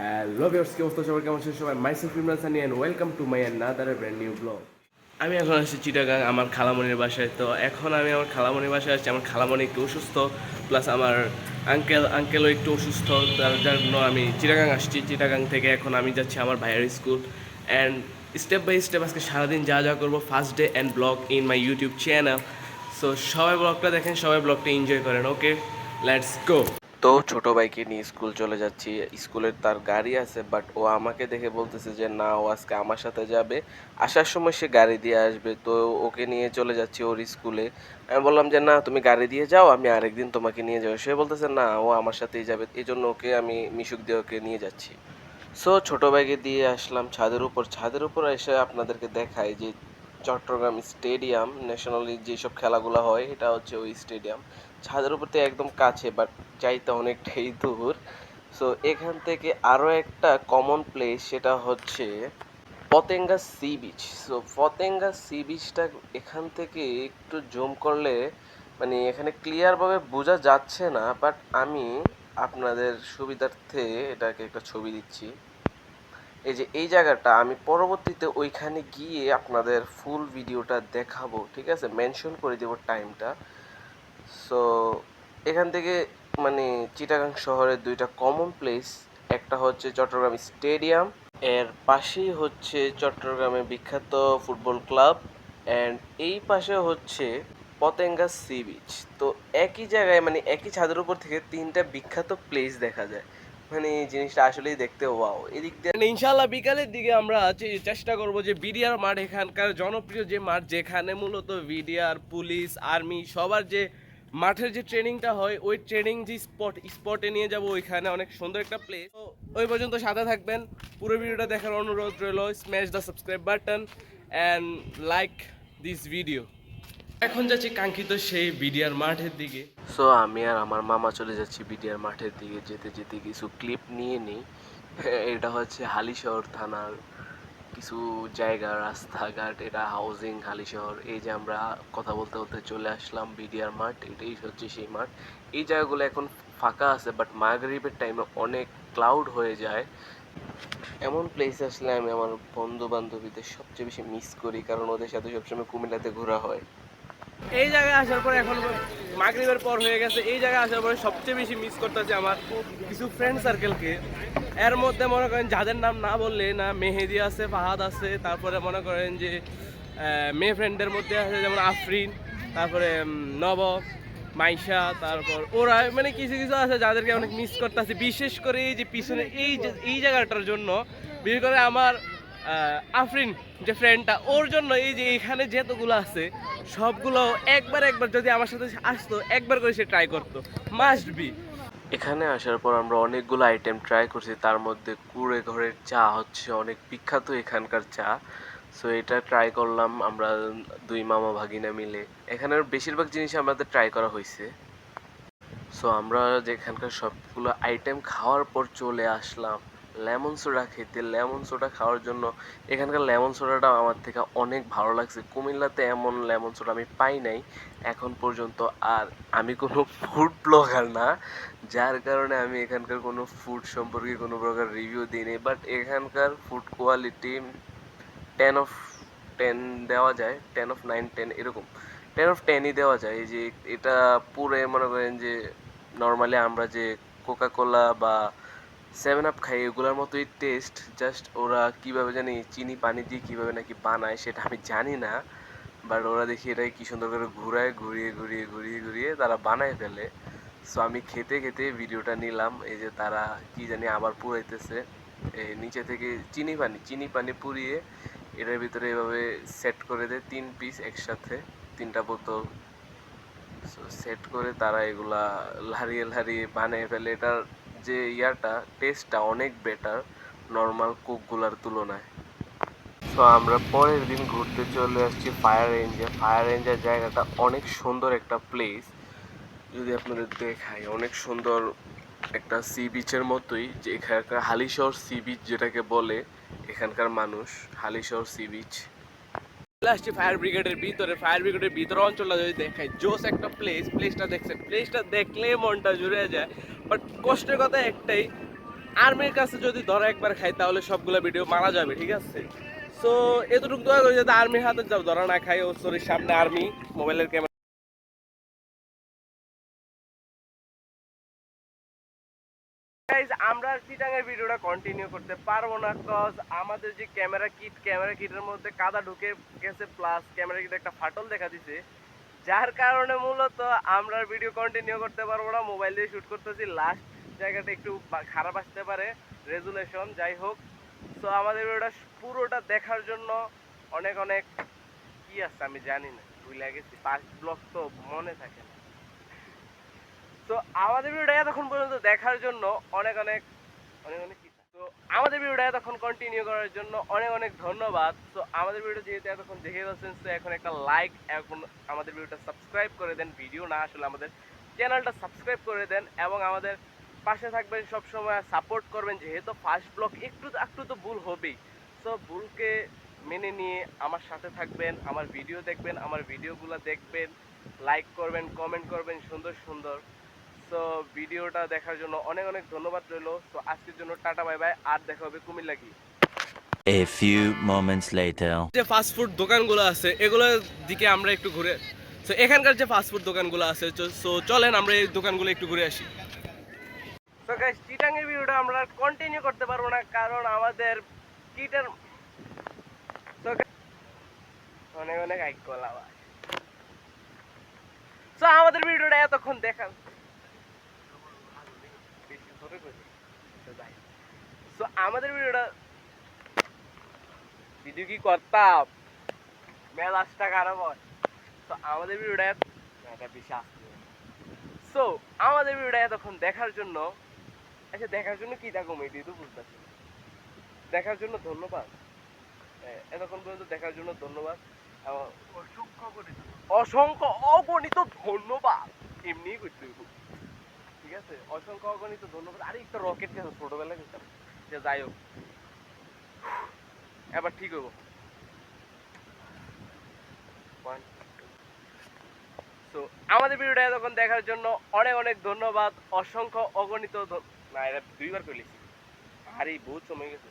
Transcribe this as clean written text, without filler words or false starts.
Hello viewers, কি অবস্থা সবার? কেমন আছেন সবাই? Myself Imran Sunny and welcome to my another brand new blog. আমি এখন আসছি চিটাগাং আমার খালামণির বাসায়। তো এখন আমি আমার খালামণির বাসায় আসছি। আমার খালামণি একটু অসুস্থ, প্লাস আমার আঙ্কেলও একটু অসুস্থ। তার জন্য আমি চিটাগাং আসছি। চিটাগাং থেকে এখন আমি যাচ্ছি আমার ভাইয়ের school. And step by step আজকে সারাদিন যা যা করবো, first day and vlog in my YouTube channel. So সবাই ব্লগটা দেখেন, সবাই ব্লগটা এনজয় করেন। Okay, let's go. তো ছোট ভাইকে নিয়ে স্কুল চলে যাচ্ছি। স্কুলের তার গাড়ি আছে, বাট ও আমাকে দেখে বলতেছে যে না, ও আজকে আমার সাথে যাবে। আসার সময় সে গাড়ি দিয়ে আসবে, তো ওকে নিয়ে চলে যাচ্ছি ওর স্কুলে। আমি বললাম যে না, তুমি গাড়ি দিয়ে যাও, আমি আরেকদিন তোমাকে নিয়ে যাবো। সে বলতেছে না, ও আমার সাথেই যাবে, এই জন্য ওকে আমি মিশুক দিয়ে ওকে নিয়ে যাচ্ছি। সো ছোট ভাইকে দিয়ে আসলাম ছাদের উপর। ছাদের উপর এসে আপনাদেরকে দেখাই যে চট্টগ্রাম স্টেডিয়াম, ন্যাশনালি যেসব খেলাগুলো হয়, এটা হচ্ছে ওই স্টেডিয়াম। ছাদের উপর থেকে একদম কাছে, বাট যাইতে অনেকটাই দূর। সো এখান থেকে আরও একটা কমন প্লেস, সেটা হচ্ছে Patenga sea beach. So Patenga sea বিচটা এখান থেকে একটু জুম করলে মানে এখানে ক্লিয়ারভাবে বোঝা যাচ্ছে না, বাট আমি আপনাদের সুবিধার্থে এটাকে একটা ছবি দিচ্ছি। এই যে এই জায়গাটা আমি পরবর্তীতে ওইখানে গিয়ে আপনাদের ফুল ভিডিওটা দেখাবো, ঠিক আছে? মেনশন করে দেবো টাইমটা। সো এখান থেকে মানে চিটাগাং শহরের দুইটা কমন প্লেস, একটা হচ্ছে চট্টগ্রাম স্টেডিয়াম, এর পাশেই হচ্ছে চট্টগ্রামের বিখ্যাত ফুটবল ক্লাব, অ্যান্ড এই পাশে হচ্ছে পতেঙ্গা সি বিচ। তো একই জায়গায় মানে একই ছাদের উপর থেকে তিনটা বিখ্যাত প্লেস দেখা যায়। মানে এই জিনিসটা আসলেই দেখতে ওয়াও। এদিক দিয়ে ইনশাল্লাহ বিকালের দিকে আমরা চেষ্টা করব যে বিডিআর মাঠ, এখানকার জনপ্রিয় যে মাঠ, যেখানে মূলত বিডিআর, পুলিশ, আর্মি সবার যে মাঠের যে ট্রেনিংটা হয়, ওই ট্রেনিং যে স্পটে নিয়ে যাব। ওইখানে অনেক সুন্দর একটা প্লেস। তো ওই পর্যন্ত সাথে থাকবেন, পুরো ভিডিওটা দেখার অনুরোধ রইল। Smash the subscribe button and like this video. এখন যাচ্ছি কাঙ্ক্ষিত সেই বিডিআর মাঠের দিকে। সো আমি আর আমার মামা চলে যাচ্ছি বিডিআর মাঠের দিকে। যেতে যেতে কিছু ক্লিপ নিয়ে নিই। এটা হচ্ছে হালিশহর থানার কিছু জায়গা, রাস্তাঘাট, এটা হাউজিং হালিশহর। এই যে আমরা কথা বলতে বলতে চলে আসলাম বিডিআর মাঠ, এটাই হচ্ছে সেই মাঠ। এই জায়গাগুলো এখন ফাঁকা আছে, বাট মাগরিবের টাইমে অনেক ক্লাউড হয়ে যায়। এমন প্লেসে আসলে আমি আমার বন্ধু বান্ধবীদের সবচেয়ে বেশি মিস করি, কারণ ওদের সাথে সবসময় কুমিল্লাতে ঘোরা হয়। এই জায়গায় আসার পরে এখন মাগরিবের পর হয়ে গেছে, এই জায়গায় আসার পরে সবচেয়ে বেশি মিস করতেছে আমার কিছু ফ্রেন্ড সার্কেলকে। এর মধ্যে মনে করেন যাদের নাম না বললে না, মেহেদি আছে, ফাহাদ আছে, তারপরে মনে করেন যে মেয়ে ফ্রেন্ডের মধ্যে আছে যেমন আফরিন, তারপরে নবব, মাইশা, তারপর ওরা মানে কিছু কিছু আছে যাদেরকে অনেক মিস করতেছে। বিশেষ করে এই যে পিছনে এই জায়গাটার জন্য, বিশেষ করে আমার আফরিন যে ফ্রেন্ডটা, ওর জন্য এই যে এখানে যেতগুলো আছে সবগুলো একবার যদি আমার সাথে আসতো, একবার করে সে ট্রাই করতো, মাস্ট বি। এখানে আসার পর আমরা অনেকগুলো আইটেম ট্রাই করছি, তার মধ্যে কুড়ে ঘরের চা হচ্ছে অনেক বিখ্যাত এখানকার চা। সো এটা ট্রাই করলাম আমরা দুই মামা ভাগিনা মিলে। এখানের বেশিরভাগ জিনিস আমাদের ট্রাই করা হয়েছে। সো আমরা যেখানকার সবগুলো আইটেম খাওয়ার পর চলে আসলাম লেমন সোডা খেতে। লেমন সোডা খাওয়ার জন্য এখানকার লেমন সোডাটা আমার থেকে অনেক ভালো লাগছে। কুমিল্লাতে এমন লেমন সোডা আমি পাই নাই এখন পর্যন্ত। আর আমি কোনো ফুড ব্লগার না, যার কারণে আমি এখানকার কোনো ফুড সম্পর্কে কোনো প্রকার রিভিউ দিই নি, বাট এখানকার ফুড কোয়ালিটি 10/10 দেওয়া যায়, 10/9 10 এরকম, 10/10ই দেওয়া যায়। এই যে এটা পুরো মনে করেন যে নর্মালি আমরা যে কোকা কোলা বা 7 আপ খাই, এগুলোর মতোই টেস্ট। জাস্ট ওরা কীভাবে জানি চিনি পানি দিয়ে কীভাবে নাকি বানায় সেটা আমি জানি না, বাট ওরা দেখি এটাই কী সুন্দর করে ঘুরিয়ে তারা বানায় ফেলে। সো আমি খেতে খেতে ভিডিওটা নিলাম। এই যে তারা কি জানি আবার পুরাইতেছে, এই নিচে থেকে চিনি পানি পুড়িয়ে এটার ভিতরে এভাবে সেট করে দেয় 3 পিস একসাথে, 3টা বোতল। সো সেট করে তারা এগুলা লাড়িয়ে বানিয়ে ফেলে। এটার যে টেস্টটা অনেক বেটার নর্মাল কোকগুলার তুলনায়। সো আমরা পরের দিন ঘুরতে চলে আসছি ফায়ার রেঞ্জে। ফায়ার রেঞ্জের জায়গাটা অনেক সুন্দর একটা প্লেস, যদি আপনাদের দেখাই, অনেক সুন্দর একটা সি বিচের মতোই, যে এখানকার হালিশহর সি বিচ যেটাকে বলে এখানকার মানুষ, হালিশহর সি বিচ। আসছি ফায়ার ব্রিগেডের ভিতরে। ফায়ার ব্রিগেডের ভিতরে অঞ্চলটা যদি দেখাই, জোস একটা প্লেসটা দেখছেন, প্লেসটা দেখলে মনটা জুড়ে যায়। বাট কষ্টের কথা একটাই, আর্মির কাছে যদি ধরা একবার খাই তাহলে সবগুলো ভিডিও মারা যাবে, ঠিক আছে? সো এতটুকু দোয়া করি যাতে আর্মির হাতে ধরা না খাই। ও সরি, সামনে আর্মি, মোবাইলের ক্যামেরা। আমরা চিটাঙের ভিডিওটা কন্টিনিউ করতে পারবো না, কজ আমাদের যে ক্যামেরা কিটের মধ্যে কাদা ঢুকে গেছে, প্লাস ক্যামেরা কিটে একটা ফাটল দেখা দিছে, যার কারণে মূলত আমরা ভিডিও কন্টিনিউ করতে পারবো না। মোবাইল দিয়ে শুট করতেছি, লাস্ট জায়গাটা একটু খারাপ আসতে পারে রেজুলেশন, যাই হোক। তো আমাদের ভিডিওটা পুরোটা দেখার জন্য অনেক অনেক কি আছে আমি জানি না, ভুলে গেছি, 5 ব্লক তো মনে থাকে না। তো আমাদের ভিডিওটা এতক্ষণ পর্যন্ত দেখার জন্য অনেক অনেক অনেক অনেক তো আমাদের ভিডিওটা এতক্ষণ কন্টিনিউ করার জন্য অনেক অনেক ধন্যবাদ। তো আমাদের ভিডিও যেহেতু এতক্ষণ দেখে যাচ্ছেন, তো এখন একটা লাইক, এখন আমাদের ভিডিওটা সাবস্ক্রাইব করে দেন, ভিডিও না আসলে আমাদের চ্যানেলটা সাবস্ক্রাইব করে দেন, এবং আমাদের পাশে থাকবেন, সবসময় সাপোর্ট করবেন। যেহেতু ফার্স্ট ব্লগ একটু একটু তো ভুল হবেই, তো ভুলকে মেনে নিয়ে আমার সাথে থাকবেন, আমার ভিডিও দেখবেন, আমার ভিডিওগুলো দেখবেন, লাইক করবেন, কমেন্ট করবেন সুন্দর সুন্দর। তো ভিডিওটা দেখার জন্য অনেক অনেক ধন্যবাদ রইলো। তো আজকের জন্য টাটা বাই বাই, আর দেখা হবে কুমিল্লা গিয়ে। A few moments later. যে ফাস্ট ফুড দোকানগুলো আছে এগুলোর দিকে আমরা একটু ঘুরে, তো এখানকার যে ফাস্ট ফুড দোকানগুলো আছে, সো চলেন আমরা এই দোকানগুলো একটু ঘুরে আসি। তো গাইস, চিটাঙের ভিডিওটা আমরা কন্টিনিউ করতে পারবো না, কারণ আমাদের কিটের অনেক অনেক আইকল আবার। তো আমাদের ভিডিওটা এতক্ষণ দেখা তো আমাদের ভিডিও কি করতাম, মেলাজটা খারাপ হয়। তো আমাদের ভিডিওটা বেশি আসছে। সো আমাদের ভিডিওটা এতক্ষণ দেখার জন্য, আচ্ছা দেখার জন্য কি দেখো এটি তো বুঝতেছি না। দেখার জন্য ধন্যবাদ, এতক্ষণ পর্যন্ত দেখার জন্য ধন্যবাদ, অসংখ্য অগণিত ধন্যবাদ। এমনিই করতে হইব, ঠিক আছে? অসংখ্য অগণিত ধন্যবাদ। আরে একটা রকেট কেন ছোটবেলায় নিতাম, যে যাই হোক এবার ঠিক হইব। তো আমাদের ভিডিওটা এতক্ষণ দেখার জন্য অনেক অনেক ধন্যবাদ, অসংখ্য অগণিত না, এটা 2বার কইলিছি, আরে বহুত সময় গেছে।